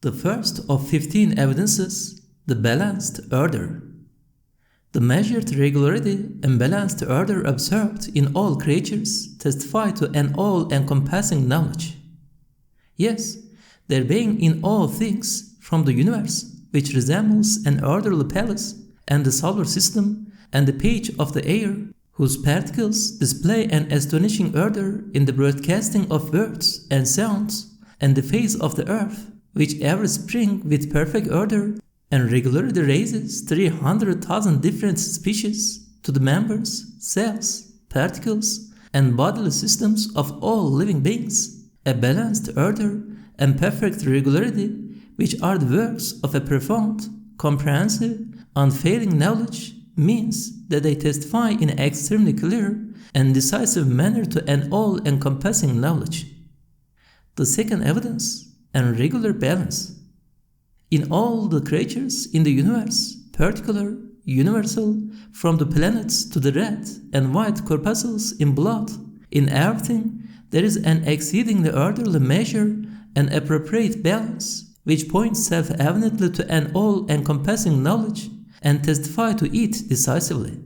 The first of 15 evidences, the balanced order. The measured regularity and balanced order observed in all creatures testify to an all-encompassing knowledge. Yes, their being in all things, from the universe, which resembles an orderly palace, and the solar system, and the pitch of the air, whose particles display an astonishing order in the broadcasting of words and sounds, and the face of the earth, which ever spring with perfect order and regularly raises 300,000 different species to the members, cells, particles, and bodily systems of all living beings, a balanced order and perfect regularity, which are the works of a profound, comprehensive, unfailing knowledge, means that they testify in an extremely clear and decisive manner to an all-encompassing knowledge. The second evidence, and regular balance. In all the creatures in the universe, particular, universal, from the planets to the red and white corpuscles in blood, in everything, there is an exceedingly orderly measure and appropriate balance, which points self-evidently to an all-encompassing knowledge and testify to it decisively.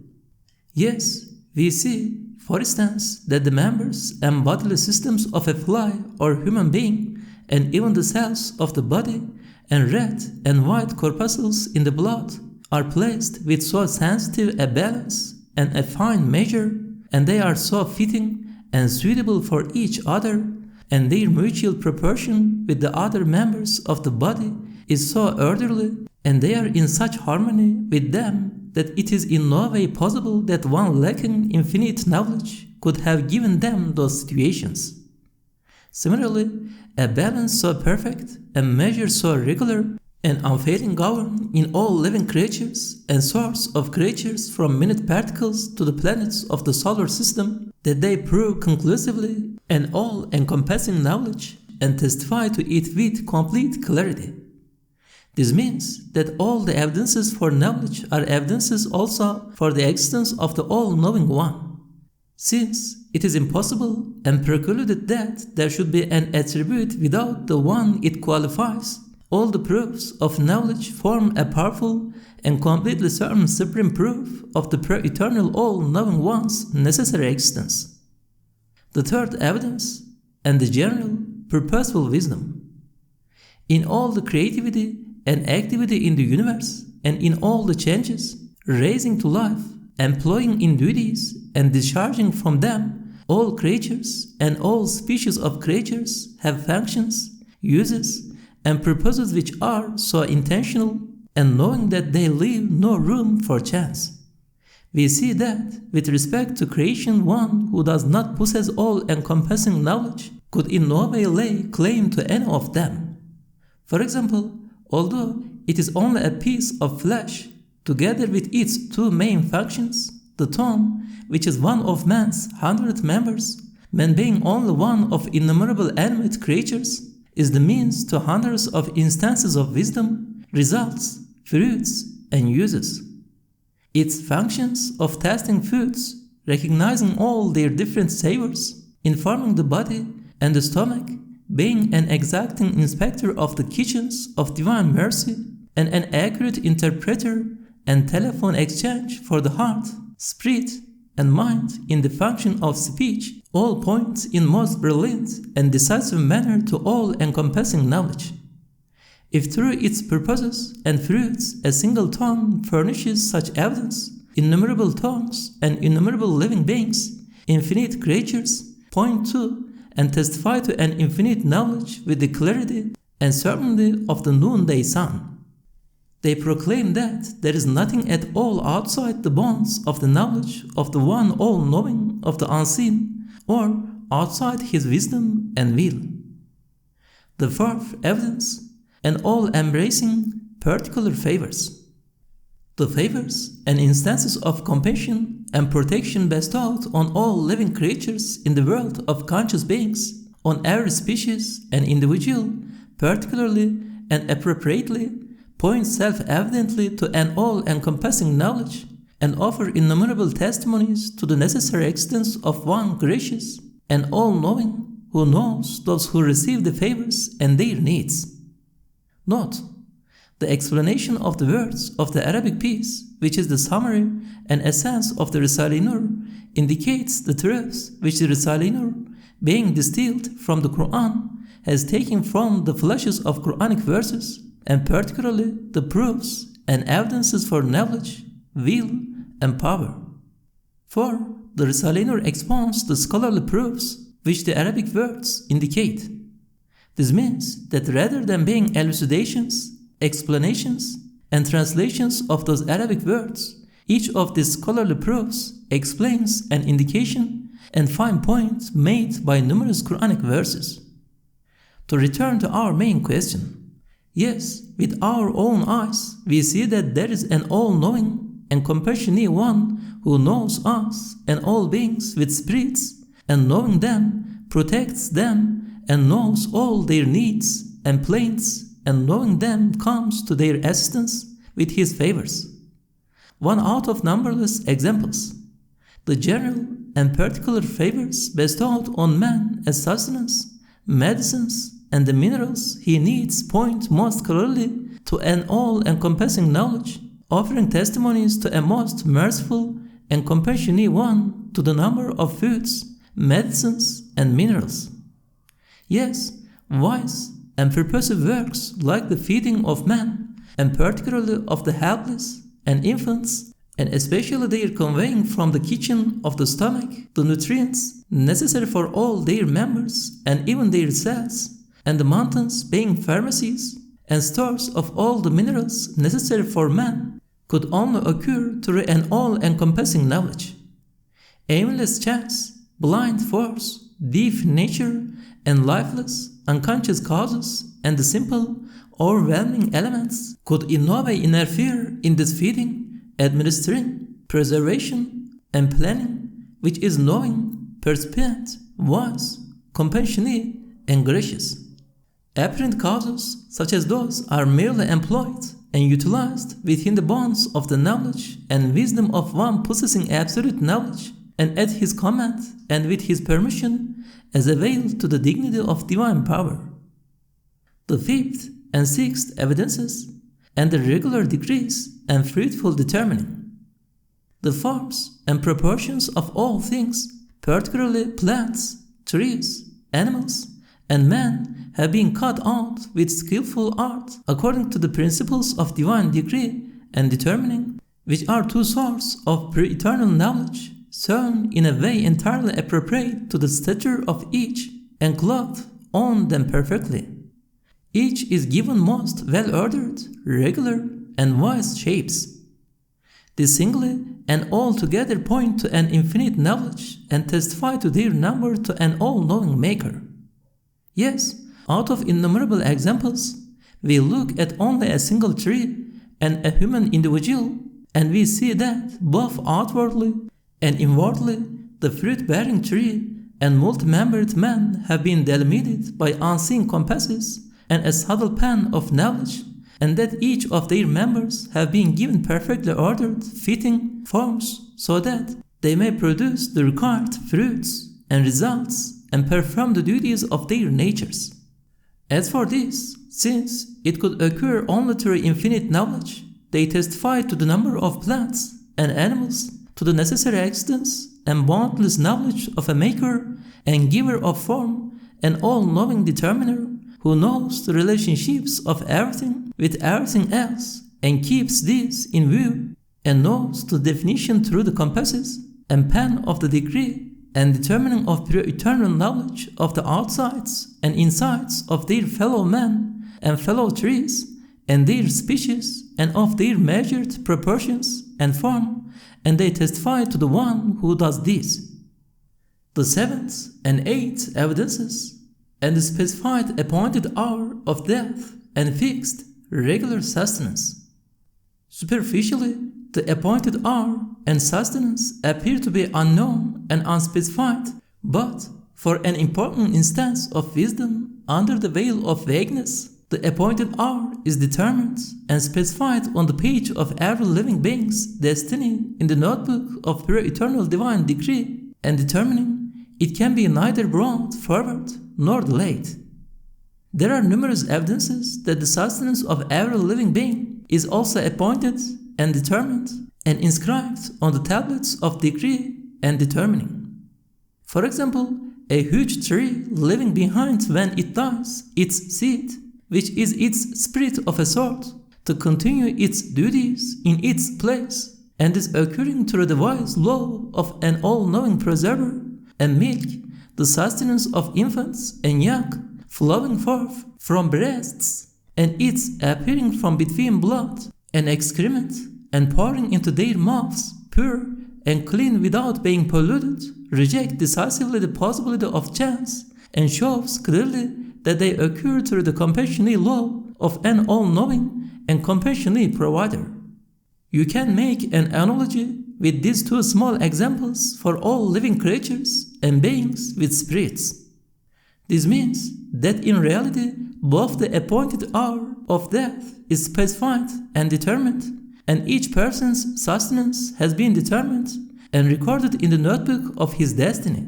Yes, we see, for instance, that the members and bodily systems of a fly or human being, and even the cells of the body, and red and white corpuscles in the blood, are placed with so sensitive a balance and a fine measure, and they are so fitting and suitable for each other, and their mutual proportion with the other members of the body is so orderly, and they are in such harmony with them that it is in no way possible that one lacking infinite knowledge could have given them those situations. Similarly, a balance so perfect and measure so regular and unfailing govern in all living creatures and source of creatures from minute particles to the planets of the solar system that they prove conclusively an all-encompassing knowledge and testify to it with complete clarity. This means that all the evidences for knowledge are evidences also for the existence of the all-knowing one. Since it is impossible and precluded that there should be an attribute without the one it qualifies, all the proofs of knowledge form a powerful and completely certain supreme proof of the eternal all-knowing one's necessary existence. The third evidence, and the general, purposeful wisdom. In all the creativity and activity in the universe, and in all the changes, raising to life, employing in duties, and discharging from them, all creatures and all species of creatures have functions, uses, and purposes which are so intentional, and knowing that they leave no room for chance. We see that, with respect to creation, one who does not possess all-encompassing knowledge could in no way lay claim to any of them. For example, although it is only a piece of flesh, together with its two main functions, the tongue, which is one of man's 100 members, man being only one of innumerable animate creatures, is the means to hundreds of instances of wisdom, results, fruits, and uses. Its functions of tasting foods, recognizing all their different savors, informing the body and the stomach, being an exacting inspector of the kitchens of divine mercy, and an accurate interpreter and telephone exchange for the heart, spirit, and mind in the function of speech, all point in most brilliant and decisive manner to all-encompassing knowledge. If through its purposes and fruits a single tongue furnishes such evidence, innumerable tongues and innumerable living beings, infinite creatures, point to and testify to an infinite knowledge with the clarity and certainty of the noonday sun. They proclaim that there is nothing at all outside the bounds of the knowledge of the one all-knowing of the unseen, or outside his wisdom and will. The fourth evidence, and all-embracing particular favors. The favors and instances of compassion and protection bestowed on all living creatures in the world of conscious beings, on every species and individual, particularly and appropriately, point self-evidently to an all-encompassing knowledge, and offer innumerable testimonies to the necessary existence of one gracious and all-knowing who knows those who receive the favors and their needs. Note: the explanation of the words of the Arabic piece, which is the summary and essence of the Risale-i Nur, indicates the truths which the Risale-i Nur, being distilled from the Qur'an, has taken from the flashes of Qur'anic verses, and particularly the proofs and evidences for knowledge, will, and power. For the Risale-i Nur expounds the scholarly proofs which the Arabic words indicate. This means that rather than being elucidations, explanations, and translations of those Arabic words, each of these scholarly proofs explains an indication and fine point made by numerous Qur'anic verses. To return to our main question, yes, with our own eyes, we see that there is an all-knowing and compassionate one who knows us and all beings with spirits, and knowing them, protects them, and knows all their needs and plaints, and knowing them comes to their assistance with his favors. One out of numberless examples, the general and particular favors bestowed on man as sustenance, medicines, and the minerals he needs point most clearly to an all-encompassing knowledge, offering testimonies to a most merciful and compassionate one to the number of foods, medicines, and minerals. Yes, wise and purposive works like the feeding of man, and particularly of the helpless and infants, and especially their conveying from the kitchen of the stomach the nutrients necessary for all their members and even their cells, and the mountains being pharmacies and stores of all the minerals necessary for man, could only occur through an all-encompassing knowledge. Aimless chance, blind force, deep nature, and lifeless, unconscious causes, and the simple, overwhelming elements could in no way interfere in this feeding, administering, preservation, and planning, which is knowing, percipient, wise, compassionate, and gracious. Apparent causes such as those are merely employed and utilized within the bounds of the knowledge and wisdom of one possessing absolute knowledge, and at his command and with his permission, as a veil to the dignity of divine power. The fifth and sixth evidences, and the regular degrees and fruitful determining. The forms and proportions of all things, particularly plants, trees, animals, and man, have been cut out with skillful art according to the principles of divine degree and determining, which are two sources of pre-eternal knowledge, sewn in a way entirely appropriate to the stature of each, and clothed on them perfectly. Each is given most well-ordered, regular, and wise shapes. These singly and altogether point to an infinite knowledge and testify to their number to an all-knowing Maker. Yes, out of innumerable examples, we look at only a single tree and a human individual, and we see that both outwardly and inwardly, the fruit-bearing tree and multi-membered man have been delimited by unseen compasses and a subtle pen of knowledge, and that each of their members have been given perfectly ordered, fitting forms so that they may produce the required fruits and results and perform the duties of their natures. As for this, since it could occur only through infinite knowledge, they testify to the number of plants and animals, to the necessary existence and boundless knowledge of a maker and giver of form, an all-knowing determiner who knows the relationships of everything with everything else and keeps these in view, and knows the definition through the compasses and pen of the degree and determining of pre-eternal knowledge of the outsides and insides of their fellow men and fellow trees and their species and of their measured proportions and form, and they testify to the one who does this. The seventh and eighth evidences, and the specified appointed hour of death and fixed, regular sustenance. Superficially, the appointed hour and sustenance appear to be unknown and unspecified, but for an important instance of wisdom under the veil of vagueness, the appointed hour is determined and specified on the page of every living being's destiny in the notebook of pure eternal divine decree, and determining it can be neither brought forward nor delayed. There are numerous evidences that the sustenance of every living being is also appointed and determined and inscribed on the tablets of decree and determining. For example, a huge tree leaving behind when it dies its seed, which is its spirit of a sort, to continue its duties in its place, and is occurring through the wise law of an all-knowing preserver, and milk, the sustenance of infants and young, flowing forth from breasts, and its appearing from between blood and excrement, and pouring into their mouths, pure and clean without being polluted, reject decisively the possibility of chance, and shows clearly that they occur through the compassionate law of an all-knowing and compassionate provider. You can make an analogy with these two small examples for all living creatures and beings with spirits. This means that in reality, both the appointed hour of death is specified and determined, and each person's sustenance has been determined and recorded in the notebook of his destiny.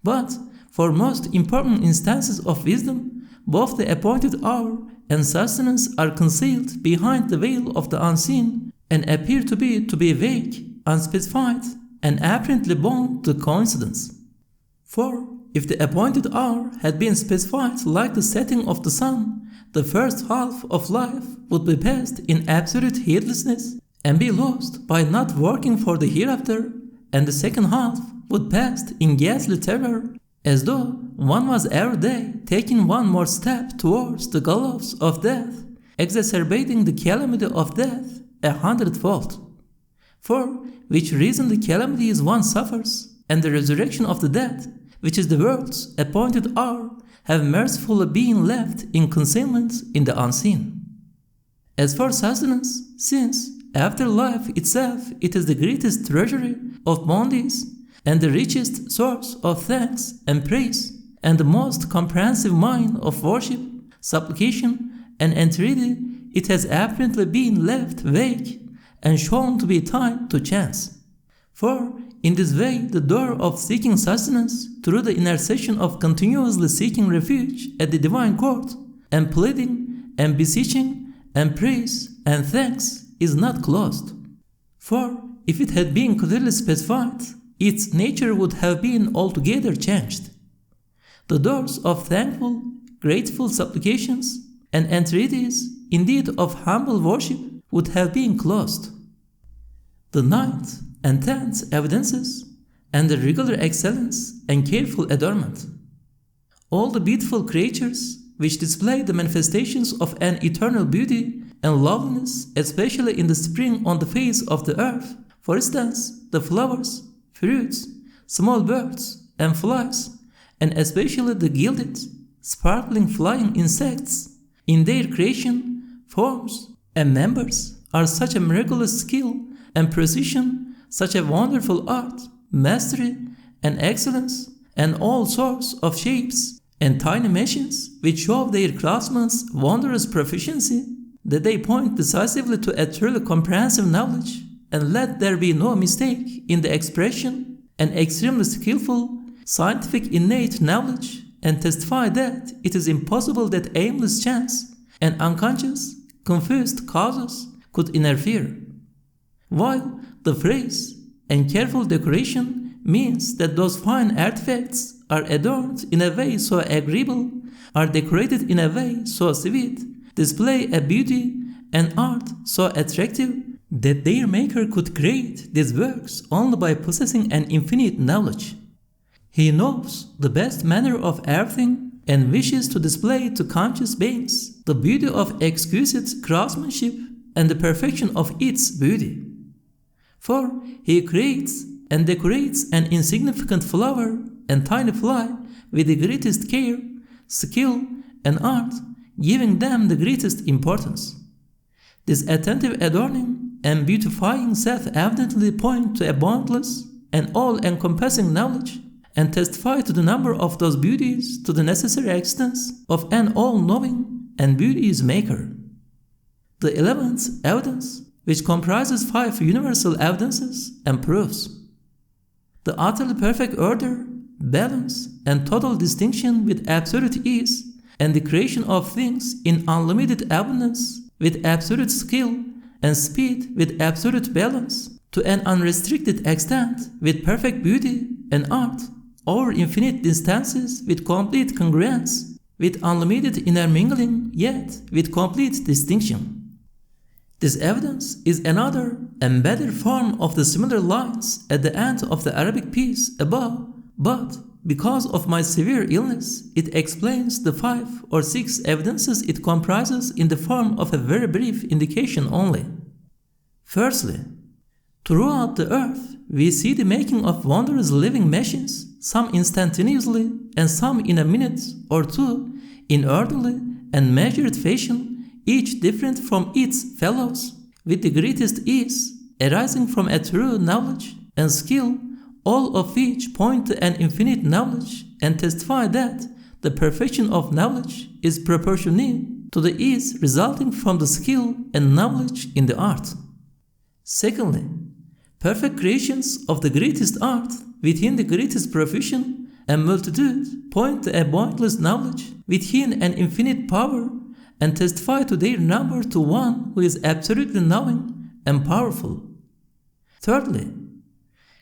But for most important instances of wisdom, both the appointed hour and sustenance are concealed behind the veil of the unseen and appear to be vague, unspecified, and apparently bound to coincidence. For if the appointed hour had been specified like the setting of the sun, the first half of life would be passed in absolute heedlessness and be lost by not working for the hereafter, and the second half would pass in ghastly terror, as though one was every day taking one more step towards the gallows of death, exacerbating the calamity of death 100-fold. For which reason the calamities one suffers, and the resurrection of the dead, which is the world's appointed hour, have mercifully been left in concealment in the unseen. As for sustenance, since after life itself it is the greatest treasury of bounties and the richest source of thanks and praise, and the most comprehensive mine of worship, supplication, and entreaty, it has apparently been left vague and shown to be tied to chance. For in this way the door of seeking sustenance through the intercession of continuously seeking refuge at the divine court, and pleading and beseeching and praise and thanks is not closed. For if it had been clearly specified, its nature would have been altogether changed. The doors of thankful, grateful supplications and entreaties, indeed of humble worship, would have been closed. The ninth and tenth evidences, and the regular excellence and careful adornment. All the beautiful creatures which display the manifestations of an eternal beauty and loveliness, especially in the spring on the face of the earth, for instance, the flowers, fruits, small birds, and flies, and especially the gilded, sparkling flying insects, in their creation, forms, and members, are such a miraculous skill and precision, such a wonderful art, mastery, and excellence, and all sorts of shapes and tiny machines which show their craftsman's wondrous proficiency, that they point decisively to a truly comprehensive knowledge, and let there be no mistake in the expression, an extremely skillful, scientific innate knowledge, and testify that it is impossible that aimless chance and unconscious, confused causes could interfere. While the phrase and careful decoration means that those fine artifacts are adorned in a way so agreeable, are decorated in a way so sweet, display a beauty and art so attractive, that their maker could create these works only by possessing an infinite knowledge. He knows the best manner of everything and wishes to display to conscious beings the beauty of exquisite craftsmanship and the perfection of its beauty. For he creates and decorates an insignificant flower and tiny fly with the greatest care, skill, and art, giving them the greatest importance. This attentive adorning and beautifying self-evidently point to a boundless and all-encompassing knowledge, and testify to the number of those beauties to the necessary extent of an all-knowing and beauty's maker. The 11th evidence, which comprises 5 universal evidences and proofs. The utterly perfect order, balance, and total distinction with absolute ease and the creation of things in unlimited abundance with absolute skill and speed with absolute balance to an unrestricted extent with perfect beauty and art over infinite distances with complete congruence, with unlimited intermingling yet with complete distinction. This evidence is another and better form of the similar lines at the end of the Arabic piece above, but because of my severe illness, it explains the 5 or 6 evidences it comprises in the form of a very brief indication only. Firstly, throughout the earth, we see the making of wondrous living machines, some instantaneously and some in a minute or two, in orderly and measured fashion, each different from its fellows, with the greatest ease, arising from a true knowledge and skill, all of which point to an infinite knowledge and testify that the perfection of knowledge is proportionate to the ease resulting from the skill and knowledge in the art. Secondly, perfect creations of the greatest art within the greatest profusion and multitude point to a boundless knowledge within an infinite power and testify to their number to one who is absolutely knowing and powerful. Thirdly,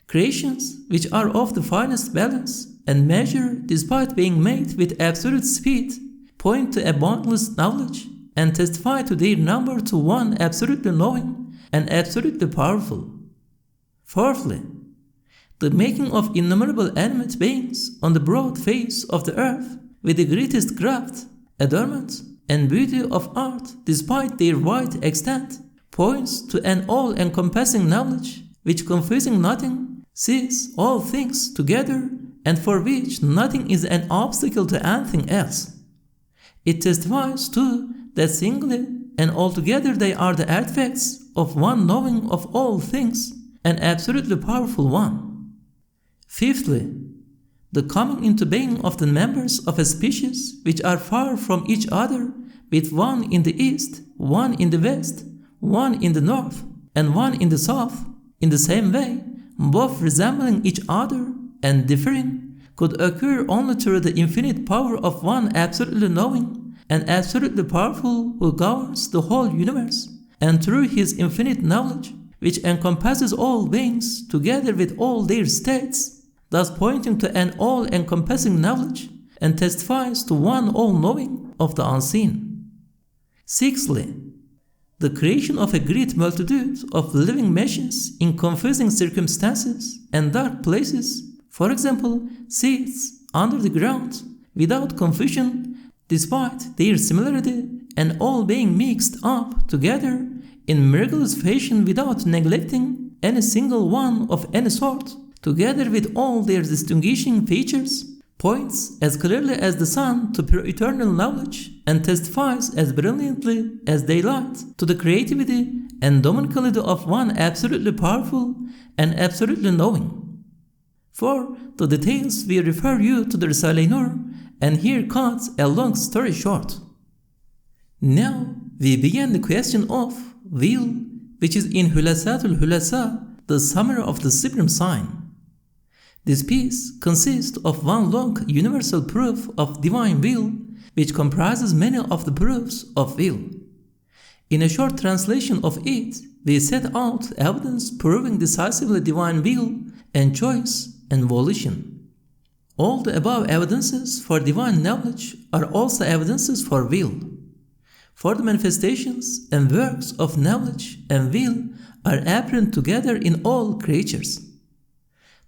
creations which are of the finest balance and measure despite being made with absolute speed point to a boundless knowledge and testify to their number to one absolutely knowing and absolutely powerful. Fourthly, the making of innumerable animate beings on the broad face of the earth with the greatest craft, adornment, and beauty of art despite their wide extent points to an all-encompassing knowledge which, confusing nothing, sees all things together and for which nothing is an obstacle to anything else. It testifies too that singly and altogether they are the artifacts of one knowing of all things, an absolutely powerful one. Fifthly, the coming into being of the members of a species which are far from each other, with one in the east, one in the west, one in the north, and one in the south, in the same way, both resembling each other and differing, could occur only through the infinite power of one absolutely knowing and absolutely powerful who governs the whole universe, and through his infinite knowledge, which encompasses all beings together with all their states, thus pointing to an all-encompassing knowledge and testifies to one all-knowing of the unseen. Sixthly, the creation of a great multitude of living machines in confusing circumstances and dark places, for example, seeds under the ground, without confusion, despite their similarity, and all being mixed up together in miraculous fashion without neglecting any single one of any sort, together with all their distinguishing features, points as clearly as the sun to pure eternal knowledge and testifies as brilliantly as daylight to the creativity and dominicality of one absolutely powerful and absolutely knowing. For the details we refer you to the Risale-i Nur, and here cuts a long story short. Now we begin the question of will, which is in Hulasatul Hulasa, the summary of the Supreme Sign. This piece consists of one long universal proof of divine will, which comprises many of the proofs of will. In a short translation of it, we set out evidence proving decisively divine will and choice and volition. All the above evidences for divine knowledge are also evidences for will. For the manifestations and works of knowledge and will are apparent together in all creatures.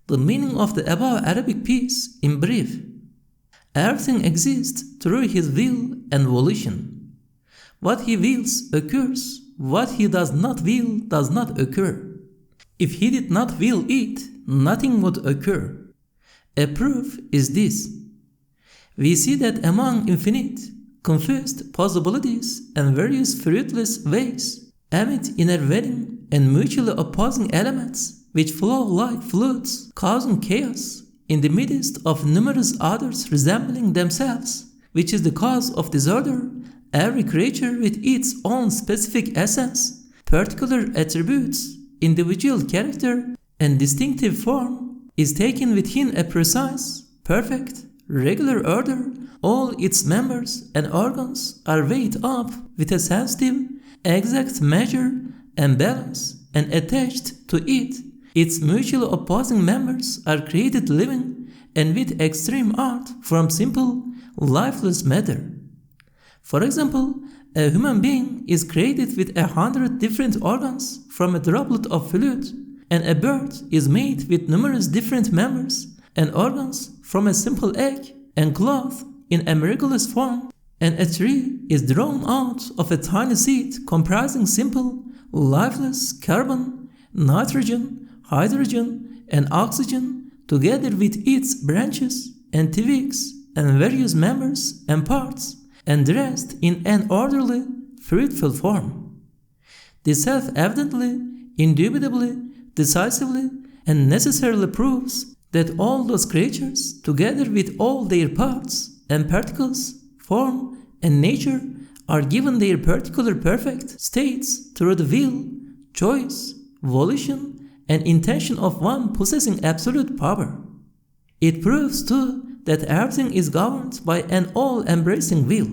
The meaning of the above Arabic piece in brief: everything exists through his will and volition. What he wills occurs, what he does not will does not occur. If he did not will it, nothing would occur. A proof is this: we see that among infinite, confused possibilities and various fruitless ways, amid intervening and mutually opposing elements, which flow like floods, causing chaos, in the midst of numerous others resembling themselves, which is the cause of disorder, every creature with its own specific essence, particular attributes, individual character, and distinctive form, is taken within a precise, perfect, regular order all its members and organs are weighed up with a sensitive, exact measure and balance, and attached to it, its mutually opposing members are created living and with extreme art from simple, lifeless matter. For example, a human being is created with 100 different organs from a droplet of fluid, and a bird is made with numerous different members and organs from a simple egg and clothed in a miraculous form, and a tree is drawn out of a tiny seed comprising simple, lifeless carbon, nitrogen, hydrogen, and oxygen, together with its branches and twigs and various members and parts, and dressed in an orderly, fruitful form. This self-evidently, indubitably, decisively, and necessarily proves that all those creatures, together with all their parts and particles, form, and nature, are given their particular perfect states through the will, choice, volition, and intention of one possessing absolute power. It proves, too, that everything is governed by an all-embracing will.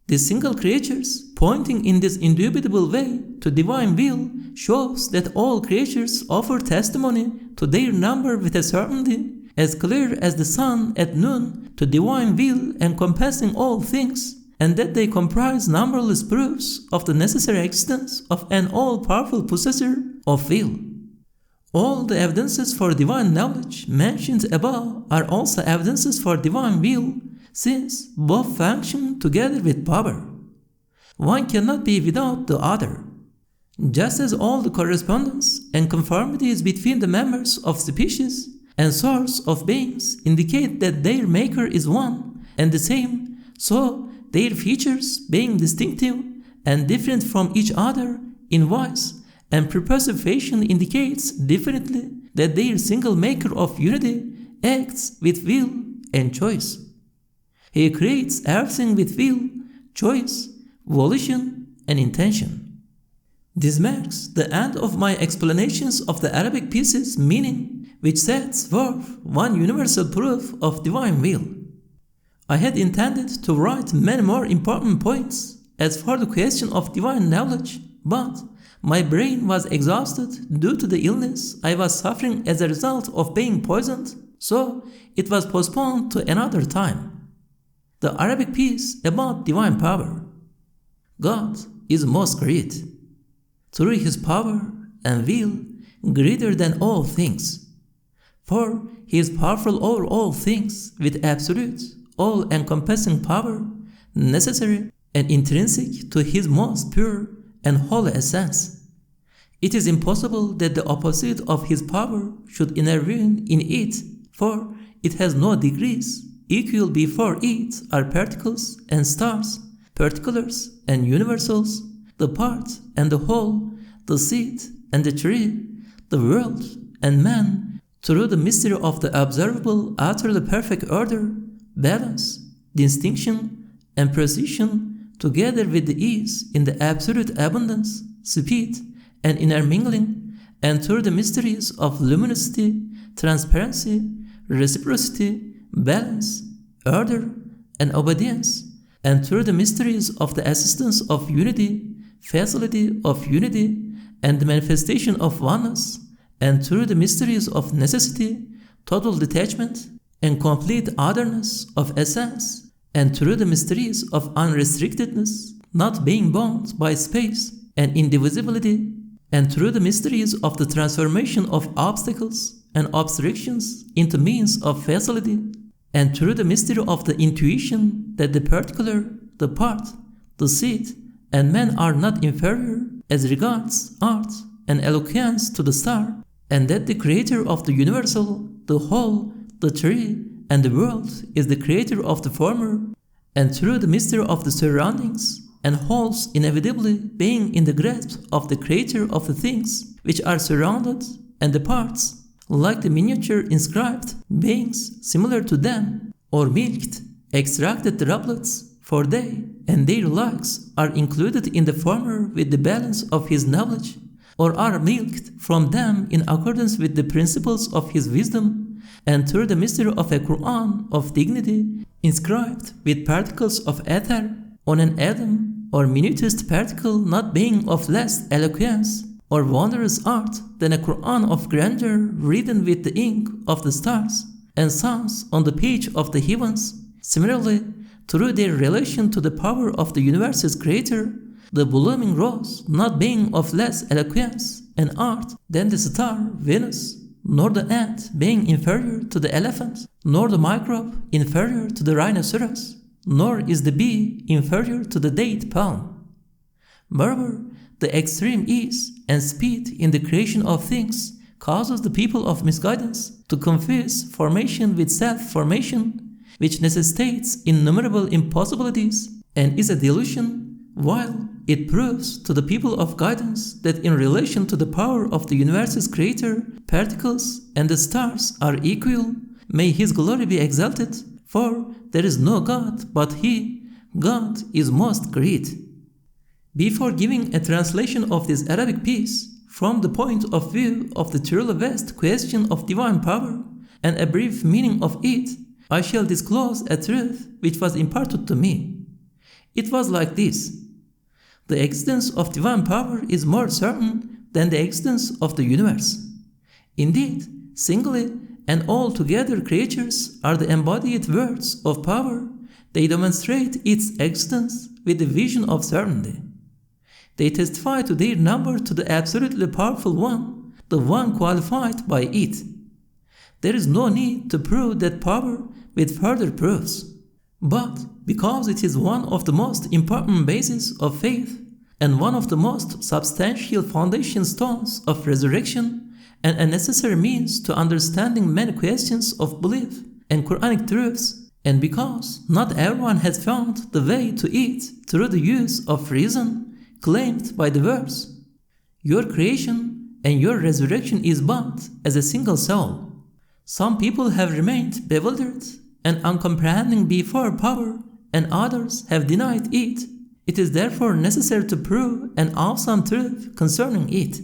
These single creatures, pointing in this indubitable way to divine will, shows that all creatures offer testimony to their number with a certainty as clear as the sun at noon to divine will encompassing all things, and that they comprise numberless proofs of the necessary existence of an all-powerful possessor of will. All the evidences for divine knowledge mentioned above are also evidences for divine will, since both function together with power. One cannot be without the other. Just as all the correspondence and conformities between the members of species and source of beings indicate that their maker is one and the same, so their features being distinctive and different from each other in voice and purposive fashion indicates definitely that their single maker of unity acts with will and choice. He creates everything with will, choice, volition, and intention. This marks the end of my explanations of the Arabic piece's meaning, which sets forth one universal proof of divine will. I had intended to write many more important points as for the question of divine knowledge, but my brain was exhausted due to the illness I was suffering as a result of being poisoned, so it was postponed to another time. The Arabic piece about divine power. God is most great, through his power and will greater than all things. For he is powerful over all things with absolute, all-encompassing power, necessary and intrinsic to his most pure and holy essence. It is impossible that the opposite of his power should intervene in it, for it has no degrees. Equal before it are particles and stars, particulars and universals, the part and the whole, the seed and the tree, the world and man, through the mystery of the observable, utterly perfect order, balance, distinction, and precision, together with the ease in the absolute abundance, speed, and intermingling, and through the mysteries of luminosity, transparency, reciprocity, balance, order, and obedience, and through the mysteries of the assistance of unity, facility of unity, and the manifestation of oneness, and through the mysteries of necessity, total detachment, and complete otherness of essence, and through the mysteries of unrestrictedness, not being bound by space and indivisibility, and through the mysteries of the transformation of obstacles and obstructions into means of facility, and through the mystery of the intuition that the particular, the part, the seed, and man are not inferior as regards art and eloquence to the star, and that the creator of the universal, the whole, the tree, and the world is the creator of the former, and through the mystery of the surroundings, and wholes inevitably being in the grasp of the creator of the things which are surrounded, and the parts, like the miniature inscribed beings similar to them, or milked, extracted droplets, for they and their likes are included in the former with the balance of his knowledge, or are milked from them in accordance with the principles of his wisdom, and through the mystery of a Qur'an of dignity inscribed with particles of ether on an atom or minutest particle, not being of less eloquence or wondrous art than a Qur'an of grandeur written with the ink of the stars and suns on the page of the heavens. Similarly, through their relation to the power of the universe's creator, the blooming rose not being of less eloquence and art than the star Venus, nor the ant being inferior to the elephant, nor the microbe inferior to the rhinoceros, nor is the bee inferior to the date palm. Moreover, the extreme ease and speed in the creation of things causes the people of misguidance to confuse formation with self-formation, which necessitates innumerable impossibilities and is a delusion, while it proves to the people of guidance that in relation to the power of the universe's creator, particles and the stars are equal. May his glory be exalted, for there is no God but he. God is most great. Before giving a translation of this Arabic piece from the point of view of the truly vast question of divine power and a brief meaning of it, I shall disclose a truth which was imparted to me. It was like this: the existence of divine power is more certain than the existence of the universe. Indeed, singly and altogether creatures are the embodied words of power. They demonstrate its existence with the vision of certainty. They testify to their number to the absolutely powerful one, the one qualified by it. There is no need to prove that power with further proofs. But because it is one of the most important bases of faith and one of the most substantial foundation stones of resurrection and a necessary means to understanding many questions of belief and Qur'anic truths, and because not everyone has found the way to it through the use of reason claimed by the verse, your creation and your resurrection is but as a single soul. Some people have remained bewildered and uncomprehending before power, and others have denied it. It is therefore necessary to prove an awesome truth concerning it.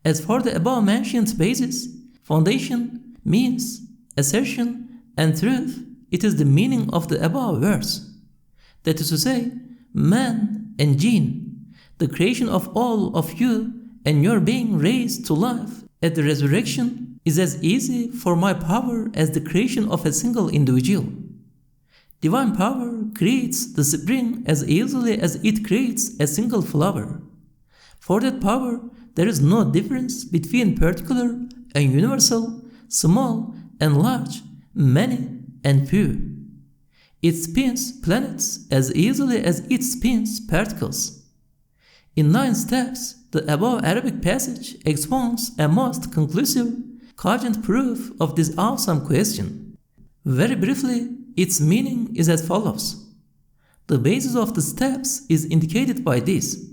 As for the above-mentioned basis, foundation, means, assertion, and truth, it is the meaning of the above verse. That is to say, man and jinn, the creation of all of you and your being raised to life at the resurrection is as easy for my power as the creation of a single individual. Divine power creates the spring as easily as it creates a single flower. For that power, there is no difference between particular and universal, small and large, many and few. It spins planets as easily as it spins particles. In 9 steps, the above Arabic passage expounds a most conclusive, cogent proof of this awesome question. Very briefly, its meaning is as follows. The basis of the steps is indicated by this.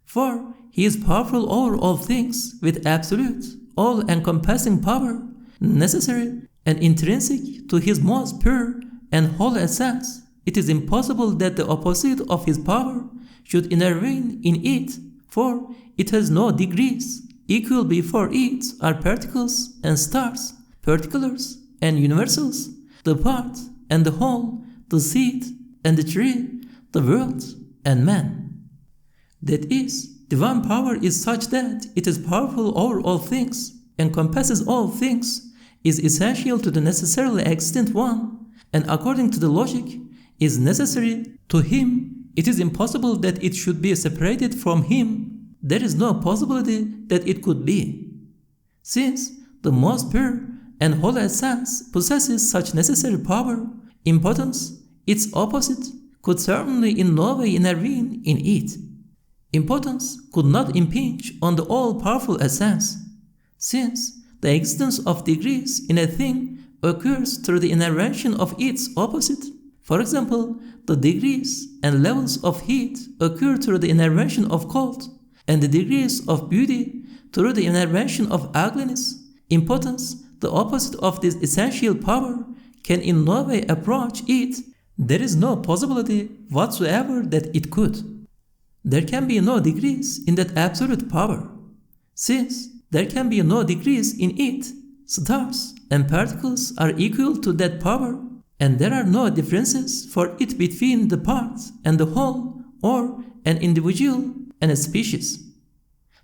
For he is powerful over all things with absolute, all-encompassing power, necessary and intrinsic to his most pure and holy essence. It is impossible that the opposite of his power should intervene in it, for it has no degrees. Equal before it are particles and stars, particulars and universals, the part and the whole, the seed and the tree, the world and man. That is, divine power is such that it is powerful over all things, encompasses all things, is essential to the necessarily existent one, and according to the logic, is necessary to him. It is impossible that it should be separated from him. There is no possibility that it could be. Since the most pure and holy essence possesses such necessary power, impotence, its opposite, could certainly in no way intervene in it. Impotence could not impinge on the all-powerful essence, since the existence of degrees in a thing occurs through the intervention of its opposite. For example, the degrees and levels of heat occur through the intervention of cold, and the degrees of beauty through the intervention of ugliness. Impotence, the opposite of this essential power, can in no way approach it. There is no possibility whatsoever that it could. There can be no degrees in that absolute power. Since there can be no degrees in it, stars and particles are equal to that power, and there are no differences for it between the part and the whole, or an individual and a species.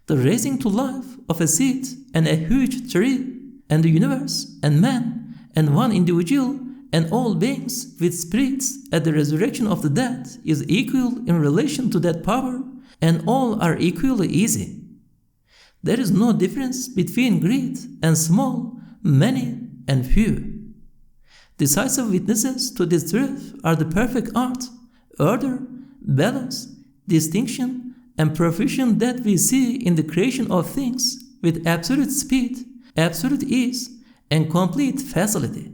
The raising to life of a seed and a huge tree, and the universe and man and one individual and all beings with spirits at the resurrection of the dead is equal in relation to that power, and all are equally easy. There is no difference between great and small, many and few. Decisive witnesses to this truth are the perfect art, order, balance, distinction, and profusion that we see in the creation of things with absolute speed, absolute ease, and complete facility.